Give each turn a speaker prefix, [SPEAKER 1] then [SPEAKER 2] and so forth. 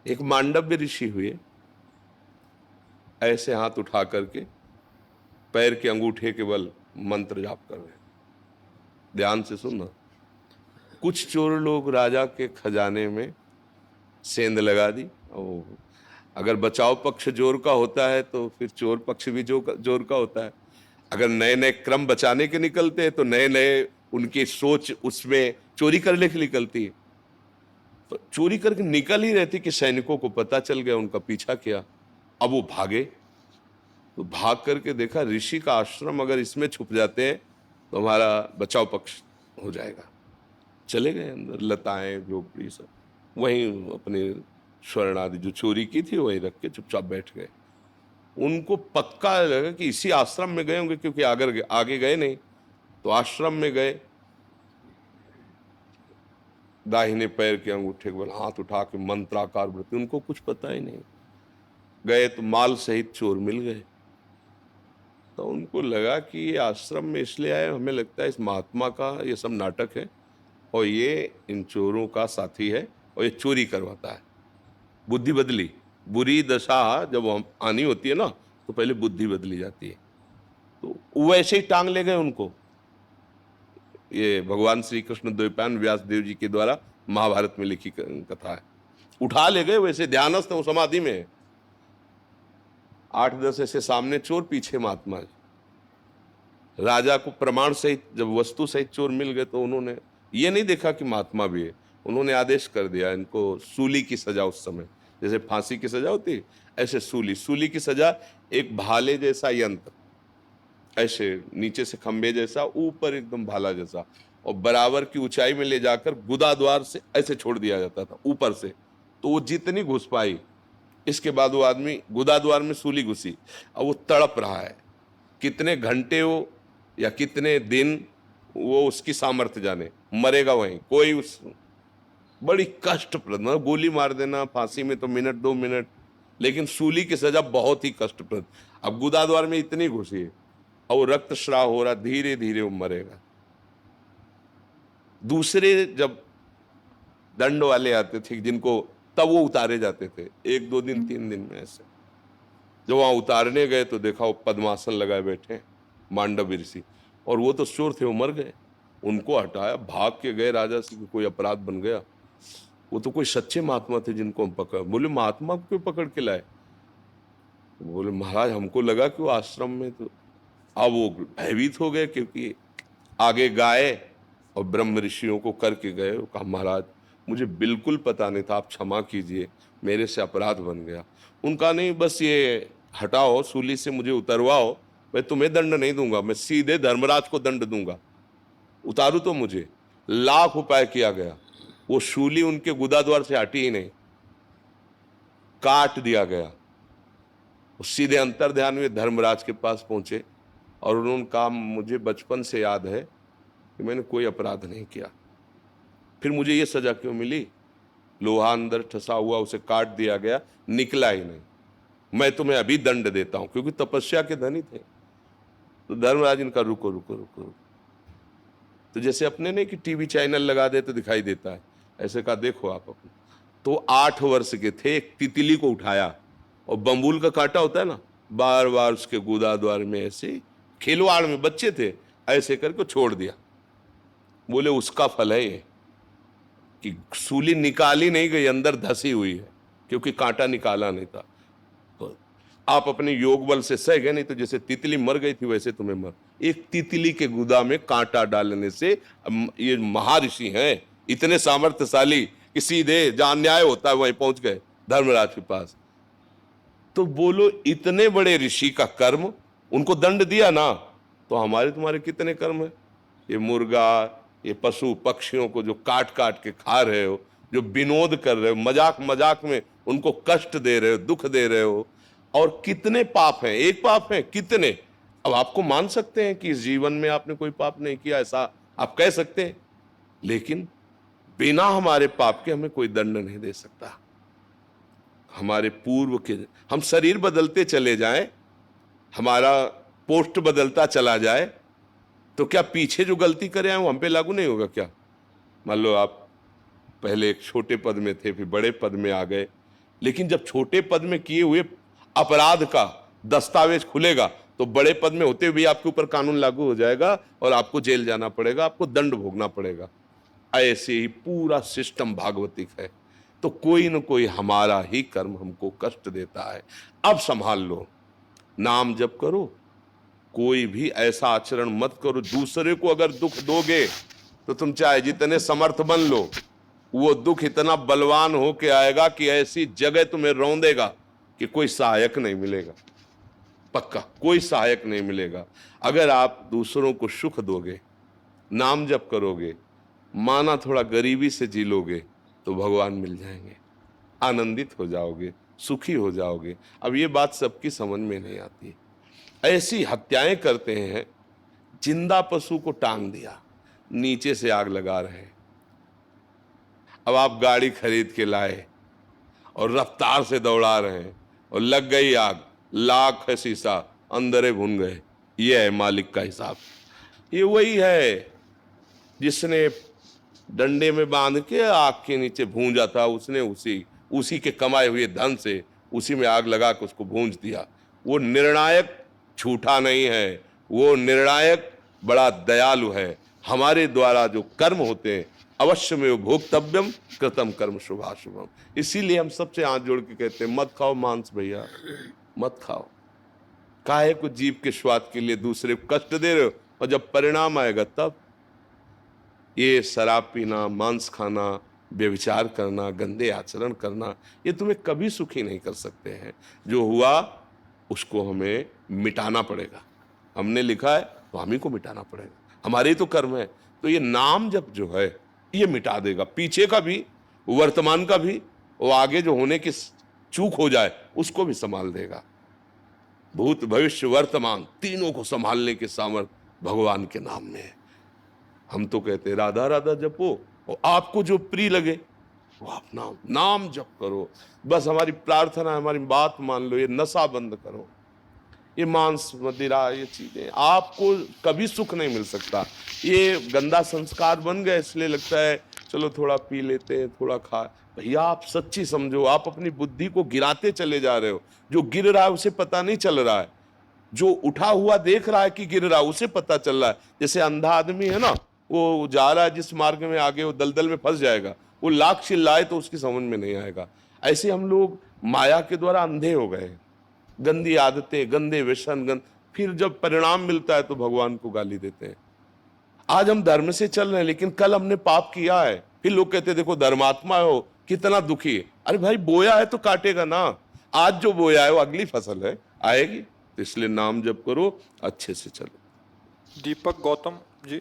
[SPEAKER 1] एक मांडव्य ऋषि हुए, ऐसे हाथ उठा करके पैर के अंगूठे के बल मंत्र जाप कर रहे हैं। ध्यान से सुनना। कुछ चोर लोग राजा के खजाने में सेंध लगा दी। और अगर बचाव पक्ष जोर का होता है तो फिर चोर पक्ष भी जोर का होता है। अगर नए नए क्रम बचाने के निकलते हैं तो नए नए उनकी सोच उसमें चोरी करने की निकलती है। तो चोरी करके निकल ही रहती कि सैनिकों को पता चल गया, उनका पीछा किया। अब वो भागे, तो भाग करके देखा ऋषि का आश्रम अगर इसमें छुप जाते हैं तो हमारा बचाव पक्ष हो जाएगा। चले गए अंदर, लताएं झोपड़ी सब वहीं अपने स्वर्ण आदि जो चोरी की थी वहीं रख के चुपचाप बैठ गए। उनको पक्का लगा कि इसी आश्रम में गए होंगे, क्योंकि आगे गए नहीं। तो आश्रम में गए, दाहिने पैर के अंगूठे के बल हाथ उठा के मंत्राकार वृत्ति, उनको कुछ पता ही नहीं। गए तो माल सहित चोर मिल गए। तो उनको लगा कि ये आश्रम में इसलिए आए, हमें लगता है इस महात्मा का ये सब नाटक है और ये इन चोरों का साथी है और ये चोरी करवाता है। बुद्धि बदली। बुरी दशा जब आनी होती है ना तो पहले बुद्धि बदली जाती है। तो वैसे ही टांग ले गए उनको। ये भगवान श्री कृष्ण द्वैपायन व्यास देव जी के द्वारा महाभारत में लिखी कथा है। उठा ले गए, वैसे ध्यानस्थ वो समाधि में। 8-10 ऐसे सामने चोर, पीछे महात्मा जी। राजा को प्रमाण सहित जब वस्तु सहित चोर मिल गए तो उन्होंने ये नहीं देखा कि महात्मा भी है। उन्होंने आदेश कर दिया इनको सूली की सजा। उस समय जैसे फांसी की सजा होती ऐसे सूली की सजा। एक भाले जैसा यंत्र, ऐसे नीचे से खंबे जैसा, ऊपर एकदम भाला जैसा, और बराबर की ऊंचाई में ले जाकर गुदा द्वार से ऐसे छोड़ दिया जाता था ऊपर से। तो वो जितनी घुस पाई, इसके बाद वो आदमी गुदा द्वार में सूली घुसी। अब वो तड़प रहा है, कितने घंटे वो या कितने दिन वो उसकी सामर्थ्य जाने, मरेगा वहीं। कोई उस बड़ी कष्टप्रद, गोली मार देना फांसी में तो मिनट 2 मिनट, लेकिन सूली की सजा बहुत ही कष्टप्रद। अब गुदा द्वार में इतनी घुसी है और वो रक्तस्राव हो रहा, धीरे धीरे वो मरेगा। दूसरे जब दंड वाले आते थे जिनको, तब वो उतारे जाते थे 1-2 दिन 3 दिन में। ऐसे जब वहां उतारने गए तो देखा वो पद्मासन लगाए बैठे मांडव ऋषि, और वो तो चोर थे, वो मर गए। उनको हटाया, भाग के गए राजा से कि कोई अपराध बन गया। वो तो कोई सच्चे महात्मा थे जिनको हम पकड़। बोले महात्मा को क्यों पकड़ के लाए? बोले महाराज हमको लगा कि वो आश्रम में। तो अब वो भयभीत हो गए, क्योंकि आगे गाय और ब्रह्म ऋषियों को करके गए। वो कहा महाराज मुझे बिल्कुल पता नहीं था, आप क्षमा कीजिए, मेरे से अपराध बन गया। उनका नहीं, बस ये हटाओ, सूली से मुझे उतरवाओ, मैं तुम्हें दंड नहीं दूंगा, मैं सीधे धर्मराज को दंड दूंगा, उतारू तो मुझे। लाख उपाय किया गया, वो शूली उनके गुदा द्वार से हटी ही नहीं, काट दिया गया। सीधे अंतर ध्यान में धर्मराज के पास पहुंचे और उन्होंने कहा मुझे बचपन से याद है कि मैंने कोई अपराध नहीं किया, फिर मुझे ये सजा क्यों मिली? लोहा अंदर ठसा हुआ, उसे काट दिया गया, निकला ही नहीं। मैं तुम्हें अभी दंड देता हूं, क्योंकि तपस्या के धनी थे। तो धर्मराज इनका रुको रुको रुको रुको। तो जैसे अपने नहीं कि टीवी चैनल लगा दे तो दिखाई देता है, ऐसे कहा देखो आप अपने। तो 8 वर्ष के थे, एक तितली को उठाया, और बम्बूल का कांटा होता है ना, बार बार उसके गुदा द्वार में ऐसे खिलवाड़ में, बच्चे थे, ऐसे करके छोड़ दिया। बोले उसका फल है ये कि सूली निकाली नहीं गई, अंदर धसी हुई है, क्योंकि कांटा निकाला नहीं था। तो आप अपने योग बल से सह गए, नहीं तो जैसे तितली मर गई थी वैसे तुम्हें मर। एक तितली के गुदा में कांटा डालने से, ये महर्षि हैं इतने सामर्थ्यशाली कि सीधे जहां अन्याय होता है वहीं पहुंच गए धर्मराज के पास। तो बोलो इतने बड़े ऋषि का कर्म, उनको दंड दिया ना, तो हमारे तुम्हारे कितने कर्म है? ये मुर्गा, ये पशु पक्षियों को जो काट काट के खा रहे हो, जो विनोद कर रहे हो, मजाक मजाक में उनको कष्ट दे रहे हो, दुख दे रहे हो, और कितने पाप हैं? एक पाप है कितने? अब आपको मान सकते हैं कि इस जीवन में आपने कोई पाप नहीं किया, ऐसा आप कह सकते हैं, लेकिन बिना हमारे पाप के हमें कोई दंड नहीं दे सकता। हमारे पूर्व के, हम शरीर बदलते चले जाएं, हमारा पोस्ट बदलता चला जाए, तो क्या पीछे जो गलती करे हैं वो हम पे लागू नहीं होगा क्या? मान लो आप पहले एक छोटे पद में थे, फिर बड़े पद में आ गए, लेकिन जब छोटे पद में किए हुए अपराध का दस्तावेज खुलेगा तो बड़े पद में होते हुए आपके ऊपर कानून लागू हो जाएगा और आपको जेल जाना पड़ेगा, आपको दंड भोगना पड़ेगा। ऐसे ही पूरा सिस्टम भागवतिक है। तो कोई न कोई हमारा ही कर्म हमको कष्ट देता है। अब संभाल लो, नाम जप करो, कोई भी ऐसा आचरण मत करो। दूसरे को अगर दुख दोगे तो तुम चाहे जितने समर्थ बन लो, वो दुख इतना बलवान हो के आएगा कि ऐसी जगह तुम्हें रौंदेगा कि कोई सहायक नहीं मिलेगा। पक्का कोई सहायक नहीं मिलेगा। अगर आप दूसरों को सुख दोगे, नाम जप करोगे, माना थोड़ा गरीबी से जी लोगे, तो भगवान मिल जाएंगे, आनंदित हो जाओगे, सुखी हो जाओगे। अब ये बात सबकी समझ में नहीं आती। ऐसी हत्याएं करते हैं, जिंदा पशु को टांग दिया, नीचे से आग लगा रहे हैं। अब आप गाड़ी खरीद के लाए और रफ्तार से दौड़ा रहे हैं और लग गई आग, लाख है शीशा, अंदर भुन गए। ये है मालिक का हिसाब। ये वही है जिसने डंडे में बांध के आग के नीचे भूंजा था, उसने उसी के कमाए हुए धन से उसी में आग लगा के उसको भूंज दिया। वो निर्णायक झूठा नहीं है, वो निर्णायक बड़ा दयालु है। हमारे द्वारा जो कर्म होते हैं, अवश्य में भोक्तव्यम कृतम कर्म शुभाशुभम। इसीलिए हम सबसे हाथ जोड़ के कहते हैं, मत खाओ मांस भैया, मत खाओ। काहे को जीव के स्वाद के लिए दूसरे को कष्ट दे रहे हो, और जब परिणाम आएगा तब। ये शराब पीना, मांस खाना, व्यभिचार करना, गंदे आचरण करना, ये तुम्हें कभी सुखी नहीं कर सकते हैं। जो हुआ उसको हमें मिटाना पड़ेगा। हमने लिखा है तो हम ही को मिटाना पड़ेगा, हमारे ही तो कर्म है। तो ये नाम जप जो है ये मिटा देगा, पीछे का भी, वर्तमान का भी, वो आगे जो होने की चूक हो जाए उसको भी संभाल देगा। भूत भविष्य वर्तमान तीनों को संभालने के सामर्थ्य भगवान के नाम में है। हम तो कहते राधा राधा जपो, और आपको जो प्रिय लगे वो आप नाम जप करो। बस हमारी प्रार्थना है, हमारी बात मान लो, ये नशा बंद करो, ये मांस मदिरा, ये चीजें आपको कभी सुख नहीं मिल सकता। ये गंदा संस्कार बन गया, इसलिए लगता है चलो थोड़ा पी लेते हैं, थोड़ा खा। भैया आप सच्ची समझो, आप अपनी बुद्धि को गिराते चले जा रहे हो। जो गिर रहा है उसे पता नहीं चल रहा है, जो उठा हुआ देख रहा है कि गिर रहा है उसे पता चल रहा है। जैसे अंधा आदमी है ना, वो जा रहा है जिस मार्ग में, आगे वो दलदल में फंस जाएगा, वो लाख चिल्लाए तो उसकी समझ में नहीं आएगा। ऐसे हम लोग माया के द्वारा अंधे हो गए, गंदी आदतें, गंदे व्यसन, फिर जब परिणाम मिलता है तो भगवान को गाली देते हैं। आज हम धर्म से चल रहे हैं, लेकिन कल हमने पाप किया है, फिर लोग कहते हैं देखो धर्मात्मा हो, कितना दुखी है। अरे भाई बोया है तो काटेगा ना, आज जो बोया है वो अगली फसल है, आएगी। तो इसलिए नाम जप करो, अच्छे से चलो।
[SPEAKER 2] दीपक गौतम जी।